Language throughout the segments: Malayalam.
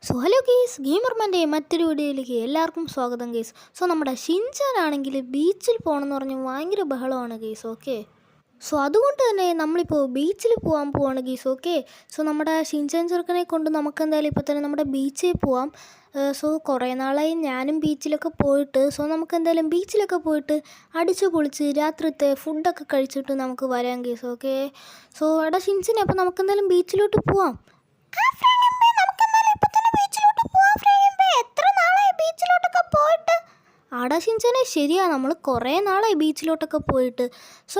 ഹലോ ഗെയ്സ്, ഗെയിമർമാൻ്റെ മറ്റൊരു വീഡിയോയിലേക്ക് എല്ലാവർക്കും സ്വാഗതം ഗെയ്സ്. നമ്മുടെ ഷിൻചാനാണെങ്കിൽ ബീച്ചിൽ പോകണമെന്ന് പറഞ്ഞ് ഭയങ്കര ബഹളമാണ് ഗെയ്സ്. ഓക്കെ, അതുകൊണ്ട് തന്നെ നമ്മളിപ്പോൾ ബീച്ചിൽ പോകാൻ പോവാണ് ഗെയ്സ്. ഓക്കെ, നമ്മുടെ ഷിൻചാൻ ചെറുക്കനെ കൊണ്ട് നമുക്ക് എന്തായാലും ഇപ്പോൾ തന്നെ നമ്മുടെ ബീച്ചിൽ പോവാം. കുറേ നാളായി ഞാനും ബീച്ചിലൊക്കെ പോയിട്ട്. നമുക്ക് എന്തായാലും ബീച്ചിലൊക്കെ പോയിട്ട് അടിച്ചു പൊളിച്ച് രാത്രിത്തെ ഫുഡൊക്കെ കഴിച്ചിട്ട് നമുക്ക് വരാം ഗെയ്സ്. ഓക്കെ, എടാ ഷിൻചാനെ, അപ്പോൾ നമുക്ക് എന്തായാലും ബീച്ചിലോട്ട് പോവാം. ആടാ ഷിൻചാനെ, ശരിയാ, നമ്മൾ കുറേ നാളായി ബീച്ചിലോട്ടൊക്കെ പോയിട്ട്.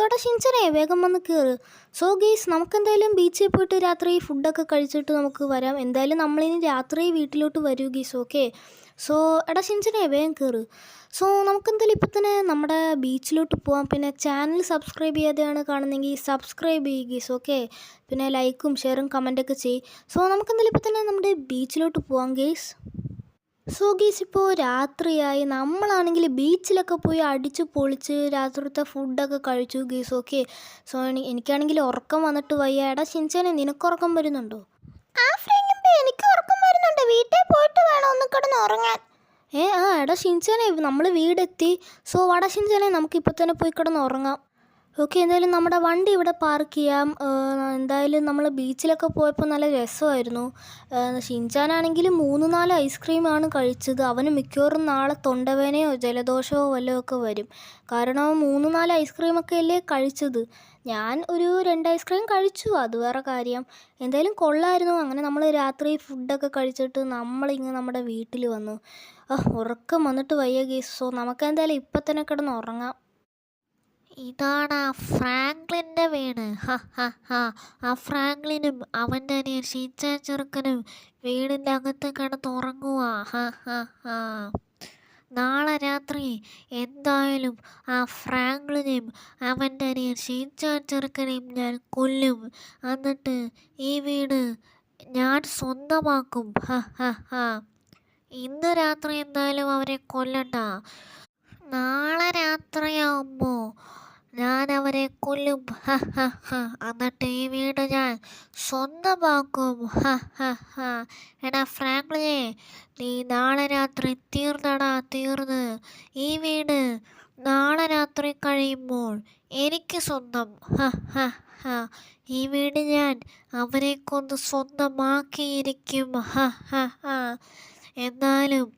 എടാ ഷിൻചാനെ, വേഗം വന്ന് കയറ്. ഗെയ്സ്, നമുക്കെന്തായാലും ബീച്ചിൽ പോയിട്ട് രാത്രി ഫുഡൊക്കെ കഴിച്ചിട്ട് നമുക്ക് വരാം. എന്തായാലും നമ്മളിനി രാത്രി വീട്ടിലോട്ട് വരൂ ഗെയ്സ്. ഓക്കെ, എടാ ഷിൻചാനെ, വേഗം കയറ്. നമുക്കെന്തായാലും ഇപ്പം തന്നെ നമ്മുടെ ബീച്ചിലോട്ട് പോവാം. പിന്നെ ചാനൽ സബ്സ്ക്രൈബ് ചെയ്യാതെയാണ് കാണുന്നതെങ്കിൽ സബ്സ്ക്രൈബ് ചെയ്യുക ഗെയ്സ്. ഓക്കെ, പിന്നെ ലൈക്കും ഷെയറും കമൻറ്റൊക്കെ ചെയ്യും. നമുക്കെന്തായാലും ഇപ്പം തന്നെ നമ്മുടെ ബീച്ചിലോട്ട് പോവാം ഗെയ്സ്. ഗെയ്സ്, ഇപ്പോൾ രാത്രിയായി. നമ്മളാണെങ്കിൽ ബീച്ചിലൊക്കെ പോയി അടിച്ച് പൊളിച്ച് രാത്രിത്തെ ഫുഡൊക്കെ കഴിച്ചു ഗെയ്സ്. ഓക്കെ, എനിക്കാണെങ്കിൽ ഉറക്കം വന്നിട്ട് വയ്യ. എടാ ഷിൻചാനെ, നിനക്ക് ഉറക്കം വരുന്നുണ്ടോ? എനിക്ക് ഉറക്കം വരുന്നുണ്ട്. വീട്ടിൽ പോയിട്ട് വേണം ഒന്ന് കിടന്ന് ഉറങ്ങാൻ. എടാ ഷിൻചാനെ, നമ്മൾ വീടെത്തി. വാടാ ഷിൻചാനെ, നമുക്കിപ്പോൾ തന്നെ പോയി കിടന്ന് ഉറങ്ങാം. ഓക്കെ, എന്തായാലും നമ്മുടെ വണ്ടി ഇവിടെ പാർക്ക് ചെയ്യാം. എന്തായാലും നമ്മൾ ബീച്ചിലൊക്കെ പോയപ്പോൾ നല്ല രസമായിരുന്നു. ഷിൻചാനാണെങ്കിൽ 3-4 ഐസ്ക്രീമാണ് കഴിച്ചത്. അവന് മിക്കവാറും നാളെ തൊണ്ടവേനയോ ജലദോഷമോ വല്ലതും ഒക്കെ വരും. കാരണം 3-4 ഐസ്ക്രീമൊക്കെ അല്ലേ കഴിച്ചത്. ഞാൻ ഒരു 2 ഐസ്ക്രീം കഴിച്ചു, അത് വേറെ കാര്യം. എന്തായാലും കൊള്ളായിരുന്നു. അങ്ങനെ നമ്മൾ രാത്രി ഫുഡൊക്കെ കഴിച്ചിട്ട് നമ്മളിങ്ങനെ നമ്മുടെ വീട്ടിൽ വന്നു. ഉറക്കം വന്നിട്ട് വയ്യ ഗെയ്സ്. നമുക്കെന്തായാലും ഇപ്പം തന്നെ കിടന്ന് ഉറങ്ങാം. ഇതാണ് ഫ്രാങ്ക്ലിൻ്റെ വീട്. ആ ഫ്രാങ്ക്ലിനും അവൻ്റെ അനിയൻ ഷിൻചാൻ ചെറുക്കനും വീടിൻ്റെ അകത്ത് കിടന്നുറങ്ങുക. നാളെ രാത്രി എന്തായാലും ആ ഫ്രാങ്ക്ലിനെയും അവൻ്റെ അനിയൻ ഷിൻചാൻ ചെറുക്കനെയും ഞാൻ കൊല്ലും. എന്നിട്ട് ഈ വീട് ഞാൻ സ്വന്തമാക്കും. ഇന്ന് രാത്രി എന്തായാലും അവരെ കൊല്ലണ്ട. നാളെ രാത്രിയാവുമ്പോൾ ഞാൻ അവരെ കൊല്ലും. എന്നിട്ട് ഈ വീട് ഞാൻ സ്വന്തമാക്കും. എടാ ഫ്രാങ്ക്ലിനെ, നീ നാളെ രാത്രി തീർന്ന് ഈ വീട് നാളെ രാത്രി കഴിയുമ്പോൾ എനിക്ക് സ്വന്തം. ഈ വീട് ഞാൻ അവരെ കൊന്ന് സ്വന്തമാക്കിയിരിക്കും. എന്നാലും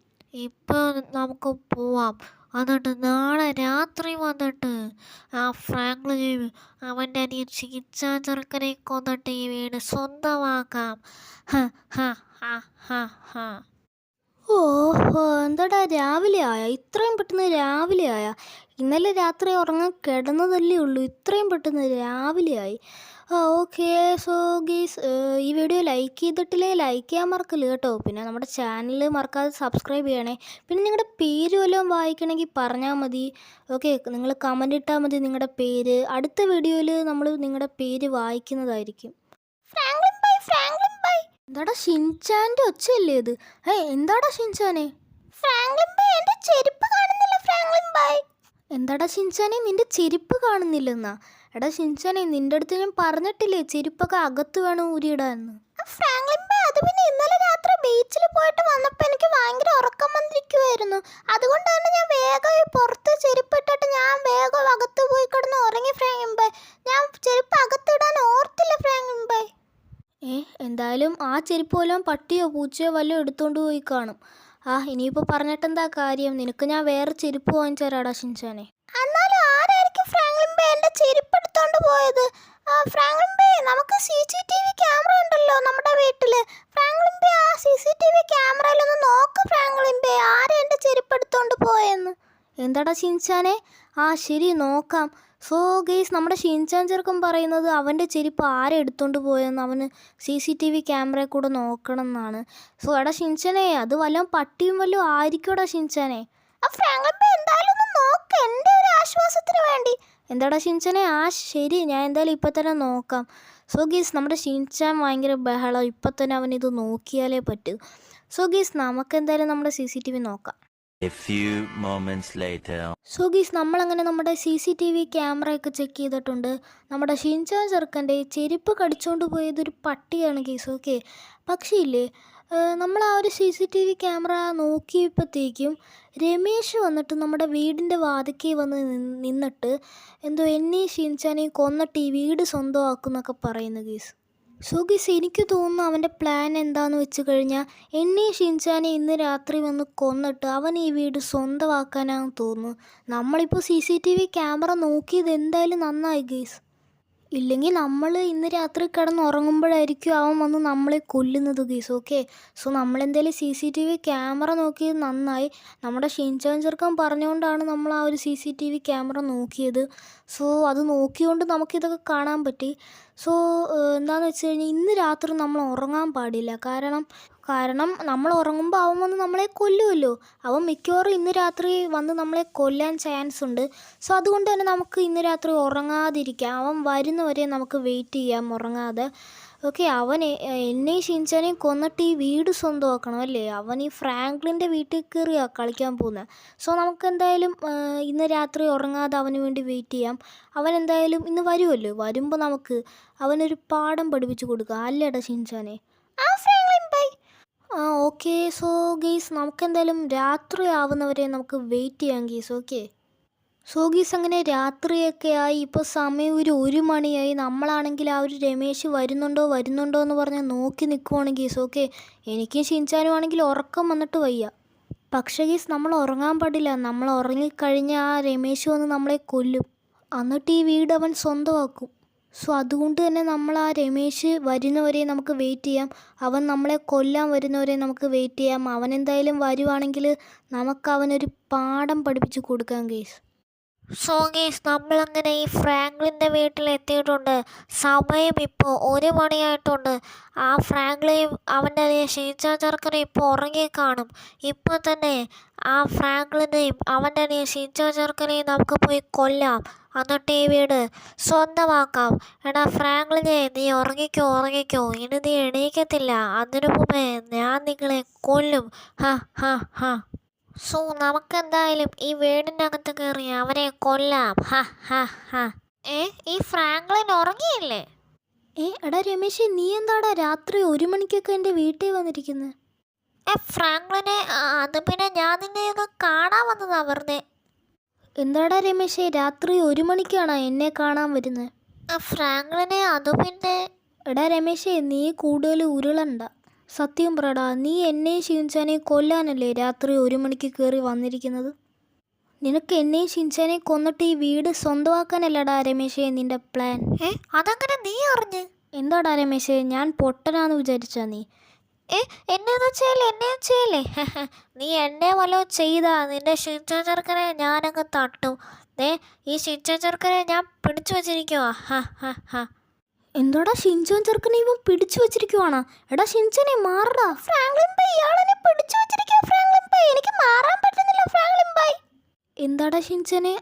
ഇപ്പോൾ നമുക്ക് പോവാം. എന്നിട്ട് നാളെ രാത്രി വന്നിട്ട് ആ ഫ്രാങ്ക്ലിനെയും അവൻ്റെ അനിയൻ ഷിൻചാൻ ചെറുക്കനെ കൊന്നിട്ട് ഈ വീട് സ്വന്തമാക്കാം. ഓഹോ, എന്താടാ രാവിലെ ആയ? ഇത്രയും പെട്ടെന്ന് രാവിലെ ആയ? ഇന്നലെ രാത്രി ഉറങ്ങാൻ കിടന്നതല്ലേ ഉള്ളൂ, ഇത്രയും പെട്ടെന്ന് രാവിലെ ആയി. ഓക്കെ, ഗെയ്സ്, ഈ വീഡിയോ ലൈക്ക് ചെയ്തിട്ടില്ലേ ലൈക്ക് ചെയ്യാൻ മറക്കല്ല കേട്ടോ. പിന്നെ നമ്മുടെ ചാനൽ മറക്കാതെ സബ്സ്ക്രൈബ് ചെയ്യണേ. പിന്നെ നിങ്ങളുടെ പേര് വല്ലതും വായിക്കണമെങ്കിൽ പറഞ്ഞാൽ മതി. ഓക്കെ, നിങ്ങൾ കമൻ്റ് ഇട്ടാൽ മതി നിങ്ങളുടെ പേര്. അടുത്ത വീഡിയോയിൽ നമ്മൾ നിങ്ങളുടെ പേര് വായിക്കുന്നതായിരിക്കും. എന്താടാ ഷിൻചാൻ്റെ ഒച്ചയല്ലേ ഇത്? എന്താടാ ഷിൻചാനെ? എന്താടാ ഷിൻചാനെ, നിന്റെ ചെരുപ്പ് കാണുന്നില്ലെന്നാ? എടാ ഷിൻചാനെ, നിന്റെ അടുത്ത് ഞാൻ പറഞ്ഞിട്ടില്ലേ ചെരുപ്പൊക്കെ അകത്ത് വേണം ഊരിയിടാന്ന്? അത് പിന്നെ ഇന്നലെ രാത്രി ബീച്ചിൽ പോയിട്ട് വന്നപ്പോൾ എനിക്ക് ഭയങ്കര ഉറക്കം വന്നിരിക്കുമായിരുന്നു. അതുകൊണ്ട് തന്നെ ഞാൻ വേഗം പുറത്ത് ചെരുപ്പിട്ടിട്ട് ഞാൻ വേഗം അകത്ത് പോയി കിടന്ന് ഉറങ്ങി. ഞാൻ ചെരുപ്പ് അകത്തിടാൻ ഓർത്തില്ല ഫ്രാങ്ക്ലിൻ. എന്തായാലും ആ ചെരുപ്പ് വല്ലതും പട്ടിയോ പൂച്ചയോ വല്ലതും എടുത്തോണ്ട് പോയി കാണും. ഇനിയിപ്പോൾ പറഞ്ഞിട്ടെന്താ കാര്യം? നിനക്ക് ഞാൻ വേറെ ചെരുപ്പ് വാങ്ങിച്ചു തരാടാ ഷിൻചാനെ. എന്നാലും ആരായിരിക്കും ഫ്രാങ്ക്ലിൻ എൻ്റെ ചെരുപ്പ് എടുത്തോണ്ട് പോയത്? ഫ്രാങ്ക്ലിൻ, നമുക്ക് CCTV ക്യാമറ ഉണ്ടല്ലോ നമ്മുടെ വീട്ടില്. ഫ്രാങ്ക്ലിൻ, ആ CCTV ക്യാമറയിലൊന്ന് നോക്ക് ഫ്രാങ്ക്ലിൻ, ആരാ എൻ്റെ ചെരുപ്പ് എടുത്തോണ്ട് പോയെന്ന്. എന്താടാ ഷിൻചാനെ? ശരി, നോക്കാം. ഗെയ്സ്, നമ്മുടെ ഷിൻചാൻ ചെറുക്കൻ പറയുന്നത് അവൻ്റെ ചെരുപ്പ് ആരെ എടുത്തോണ്ട് പോയെന്ന് അവന് CCTV ക്യാമറയിൽ കൂടെ നോക്കണം എന്നാണ്. എടാ ഷിൻചാനെ, അത് വല്ലതും പട്ടിയും വല്ലതും ആയിരിക്കുമോടാ ഷിൻചാനെ? എന്തായാലും ഒന്ന് നോക്ക്, എൻ്റെ ഒരു ആശ്വാസത്തിന് വേണ്ടി. എന്താടാ ഷിൻചാനെ? ശരി, ഞാൻ എന്തായാലും ഇപ്പം തന്നെ നോക്കാം. ഗെയ്സ്, നമ്മുടെ ഷിൻചാൻ ഭയങ്കര ബഹളം. ഇപ്പം തന്നെ അവനിത് നോക്കിയാലേ പറ്റൂ. ഗെയ്സ്, നമുക്ക് എന്തായാലും നമ്മുടെ CCTV നോക്കാം. A few moments later. Guys, നമ്മളങ്ങനെ നമ്മുടെ CCTV ക്യാമറയൊക്കെ ചെക്ക് ചെയ്തിട്ടുണ്ട്. നമ്മുടെ ഷിൻചാൻ ചെറുക്കൻ്റെ ചെരുപ്പ് കടിച്ചുകൊണ്ട് പോയതൊരു പട്ടിയാണ് ഗെയ്സ്. ഓക്കെ, പക്ഷേ ഇല്ലേ, നമ്മൾ ആ ഒരു CCTV ക്യാമറ നോക്കിയപ്പോഴത്തേക്കും രമേശ് വന്നിട്ട് നമ്മുടെ വീടിൻ്റെ വാതിക്കൽ വന്ന് നിന്നിട്ട് എന്തോ എന്നെയും ഷിൻചാനെയും കൊന്നിട്ട് ഈ വീട് സ്വന്തമാക്കുന്നൊക്കെ പറയുന്നു ഗീസ്. സോ ഗീസ് എനിക്ക് തോന്നുന്നു അവൻ്റെ പ്ലാൻ എന്താണെന്ന് വെച്ച് കഴിഞ്ഞാൽ എന്നെയും ഷിൻചാനെ ഇന്ന് രാത്രി വന്ന് കൊന്നിട്ട് അവൻ ഈ വീട് സ്വന്തമാക്കാനാണെന്ന് തോന്നുന്നു. നമ്മളിപ്പോൾ CCTV ക്യാമറ നോക്കിയത് എന്തായാലും നന്നായി ഗീസ്. ഇല്ലെങ്കിൽ നമ്മൾ ഇന്ന് രാത്രി കിടന്ന് ഉറങ്ങുമ്പോഴായിരിക്കും അവൻ വന്ന് നമ്മളെ കൊല്ലുന്നത് ഗീസ്. ഓക്കെ, സോ നമ്മളെന്തായാലും CCTV ക്യാമറ നോക്കിയത് നന്നായി. നമ്മുടെ ഷിൻചാൻ ചെറുക്കൻ പറഞ്ഞുകൊണ്ടാണ് നമ്മൾ ആ ഒരു CCTV ക്യാമറ നോക്കിയത്. സോ അത് നോക്കിയോണ്ട് നമുക്കിതൊക്കെ കാണാൻ പറ്റി. സോ എന്താണെന്ന് വെച്ച് കഴിഞ്ഞാൽ ഇന്ന് രാത്രി നമ്മൾ ഉറങ്ങാൻ പാടില്ല. കാരണം നമ്മൾ ഉറങ്ങുമ്പോൾ അവൻ വന്ന് നമ്മളെ കൊല്ലുമല്ലോ. അവൻ മിക്കവാറും ഇന്ന് രാത്രി വന്ന് നമ്മളെ കൊല്ലാൻ ചാൻസ് ഉണ്ട്. സോ അതുകൊണ്ട് തന്നെ നമുക്ക് ഇന്ന് രാത്രി ഉറങ്ങാതിരിക്കാം. അവൻ വരുന്നവരെ നമുക്ക് വെയിറ്റ് ചെയ്യാം ഉറങ്ങാതെ. ഓക്കെ, അവൻ എന്നെയും ഷിൻചാനെയും കൊന്നിട്ട് ഈ വീട് സ്വന്തമാക്കണം അല്ലേ. അവൻ ഈ ഫ്രാങ്ക്ലിൻ്റെ വീട്ടിൽ കയറിയാണ് കളിക്കാൻ പോകുന്നത്. സോ നമുക്ക് എന്തായാലും ഇന്ന് രാത്രി ഉറങ്ങാതെ അവന് വേണ്ടി വെയിറ്റ് ചെയ്യാം. അവൻ എന്തായാലും ഇന്ന് വരുമല്ലോ. വരുമ്പോൾ നമുക്ക് അവനൊരു പാഠം പഠിപ്പിച്ച് കൊടുക്കാം അല്ലേടാ ഷിൻചാനെ? ഓക്കെ. സോ ഗീസ് നമുക്കെന്തായാലും രാത്രി ആവുന്നവരെ നമുക്ക് വെയിറ്റ് ചെയ്യാം ഗീസ്. ഓക്കെ, സോ ഗീസ് അങ്ങനെ രാത്രിയൊക്കെ ആയി. ഇപ്പോൾ സമയം ഒരു 1 മണിയായി. നമ്മളാണെങ്കിൽ ആ ഒരു രമേശ് വരുന്നുണ്ടോ എന്ന് പറഞ്ഞ് നോക്കി നിൽക്കുവാണ് ഗീസ്. ഓക്കെ, എനിക്കും ഷിൻചാനും ആണെങ്കിൽ ഉറക്കം വന്നിട്ട് വയ്യ. പക്ഷേ ഗീസ് നമ്മൾ ഉറങ്ങാൻ പാടില്ല. നമ്മൾ ഉറങ്ങിക്കഴിഞ്ഞാൽ ആ രമേശ് വന്ന് നമ്മളെ കൊല്ലും. എന്നിട്ട് ഈ വീട് അവൻ സ്വന്തമാക്കും. സോ അതുകൊണ്ട് തന്നെ നമ്മൾ ആ രമേശ് വരുന്നവരെ നമുക്ക് വെയിറ്റ് ചെയ്യാം. അവൻ നമ്മളെ കൊല്ലാൻ വരുന്നവരെ നമുക്ക് വെയിറ്റ് ചെയ്യാം. അവൻ എന്തായാലും വരുവാണെങ്കിൽ നമുക്ക് അവനൊരു പാഠം പഠിപ്പിച്ച് കൊടുക്കാം ഗേസ്. സോ ഗീസ് നമ്മളങ്ങനെ ഈ ഫ്രാങ്ക്ലിൻ്റെ വീട്ടിലെത്തിയിട്ടുണ്ട്. സമയം ഇപ്പോൾ 1 മണിയായിട്ടുണ്ട്. ആ ഫ്രാങ്ക്ലിയും അവൻ്റെ ഷിൻചാൻ ചെറുക്കനും ഇപ്പോൾ ഉറങ്ങി കാണും. ഇപ്പോൾ തന്നെ ആ ഫ്രാങ്ക്ലിനെയും അവൻ്റെ ഷിൻചാൻ ചെറുക്കനെയും നമുക്ക് പോയി കൊല്ലാം. എന്നിട്ട് ഈ വീട് സ്വന്തമാക്കാം. എടാ ഫ്രാങ്ക്ലിനെ, നീ ഉറങ്ങിക്കോ. ഇനി നീ എണീക്കത്തില്ല. അതിനു മുമ്പേ ഞാൻ നിങ്ങളെ കൊല്ലും. ഹ ഹ ഹ. സോ നമുക്കെന്തായാലും ഈ വീടിൻ്റെ അകത്ത് കയറി അവനെ കൊല്ലാം. ഹ ഹ ഹ. ഈ ഫ്രാങ്ക്ലിൻ ഉറങ്ങിയില്ലേ? എടാ രമേശ്, നീ എന്താടാ രാത്രി 1 മണിക്കൊക്കെ എൻ്റെ വീട്ടിൽ വന്നിരിക്കുന്നത്? ഫ്രാങ്ക്ലിനെ അത് പിന്നെ ഞാൻ നിന്നെ ഒന്ന് കാണാൻ വന്നതാ വെറുതെ. എന്താടാ രമേശേ, രാത്രി 1 മണിക്കാണോ എന്നെ കാണാൻ വരുന്നത്? ഫ്രാങ്ക്ലിനെ അത് പിന്നെ. എടാ രമേശേ, നീ കൂടുതൽ ഉരുളണ്ട. സത്യം പറടാ, നീ എന്നെയും ഷിൻചാനെയും കൊല്ലാനല്ലേ രാത്രി 1 മണിക്ക് കയറി വന്നിരിക്കുന്നത്? നിനക്ക് എന്നെയും ഷിൻചാനെയും കൊന്നിട്ട് ഈ വീട് സ്വന്തമാക്കാനല്ലടാ രമേശേ നിൻ്റെ പ്ലാൻ. അതങ്ങനെ നീ അറിഞ്ഞ്? എന്താടാ രമേശേ, ഞാൻ പൊട്ടനാന്ന് വിചാരിച്ചാ നീ? എന്നെ ചെയ്യല്ലേ. നീ എന്നെ വല്ലോ ചെയ്താ നിന്റെ ഷിൻചാൻ ചെറുക്കനെ ഞാനങ്ങ് തട്ടും. ഈ ഷിൻചാൻ ചെറുക്കനെ ഞാൻ പിടിച്ചു വച്ചിരിക്കുവാ. എന്താടാ ഷിൻചാൻ ചെറുക്കനെ ഇവൻ പിടിച്ചു വെച്ചിരിക്കുവാണോ? എടാ ഷിൻചാനെ മാറടാ. ഫ്രാങ്ക്ലിൻ ബൈ, ഇയാളെന്നെ പിടിച്ചു വെച്ചിരിക്കുക. ഫ്രാങ്ക്ലിൻ ബൈ, എനിക്ക് മാറാൻ പറ്റുന്നില്ല ഫ്രാങ്ക്ലിൻ ബൈ. എന്താടാ ഷിൻചാനെ?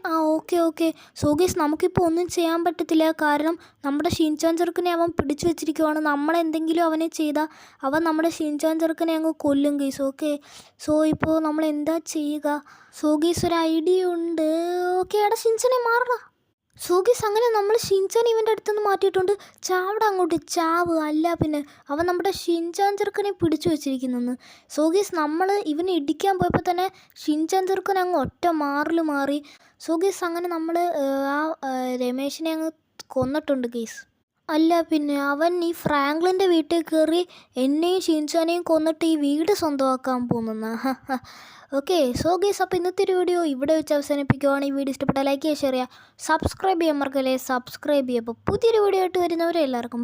ഓക്കെ. സോ ഗൈസ് നമുക്കിപ്പോൾ ഒന്നും ചെയ്യാൻ പറ്റത്തില്ല. കാരണം നമ്മുടെ ഷിൻചാൻ ചെറുക്കനെ അവൻ പിടിച്ചു വെച്ചിരിക്കുവാണ്. നമ്മളെന്തെങ്കിലും അവനെ ചെയ്താൽ അവൻ നമ്മുടെ ഷിൻചാൻ ചെറുക്കനെ അങ്ങ് കൊല്ലും ഗൈസ്. ഓക്കെ, സോ ഇപ്പോൾ നമ്മൾ എന്താ ചെയ്യുക? സോ ഗൈസ് ഒരു ഐഡിയ ഉണ്ട്. ഓക്കെ, എടാ ഷിൻചാനെ മാറടാ. സോ ഗൈസ് അങ്ങനെ നമ്മൾ ഷിൻചാൻ ഇവൻ്റെ അടുത്തുനിന്ന് മാറ്റിയിട്ടുണ്ട്. ചാവട അങ്ങോട്ട് ചാവ്. അല്ല പിന്നെ അവൻ നമ്മുടെ ഷിൻചാൻ ചെറുക്കനെ പിടിച്ചു വെച്ചിരിക്കുന്നെന്ന്. സോ ഗൈസ് നമ്മൾ ഇവനെ ഇടിക്കാൻ പോയപ്പോൾ തന്നെ ഷിൻചാൻ ചെറുക്കൻ അങ്ങ് ഒറ്റ മാറി. സോ ഗൈസ് അങ്ങനെ നമ്മൾ ആ രമേശിനെ അങ്ങ് കൊന്നിട്ടുണ്ട് ഗൈസ്. അല്ല പിന്നെ അവൻ ഈ ഫ്രാങ്ക്ലിൻ്റെ വീട്ടിൽ കയറി എന്നെയും ഷിൻചാനെയും കൊന്നിട്ട് ഈ വീട് സ്വന്തമാക്കാൻ പോകുന്നെന്ന്. ഓക്കെ, സോ ഗൈസ് അപ്പോൾ ഇന്നത്തെ ഒരു വീഡിയോ ഇവിടെ വെച്ച് അവസാനിപ്പിക്കുവാണ്. ഈ വീഡിയോ ഇഷ്ടപ്പെട്ടാൽ ലൈക്ക് ചെയ്യുക, ഷെയർ ചെയ്യുക, സബ്സ്ക്രൈബ് ചെയ്യാൻ മറക്കല്ലേ. സബ്സ്ക്രൈബ് ചെയ്യുക. അപ്പോൾ പുതിയൊരു വീഡിയോ ആയിട്ട് വരുന്നവരെ എല്ലാവർക്കും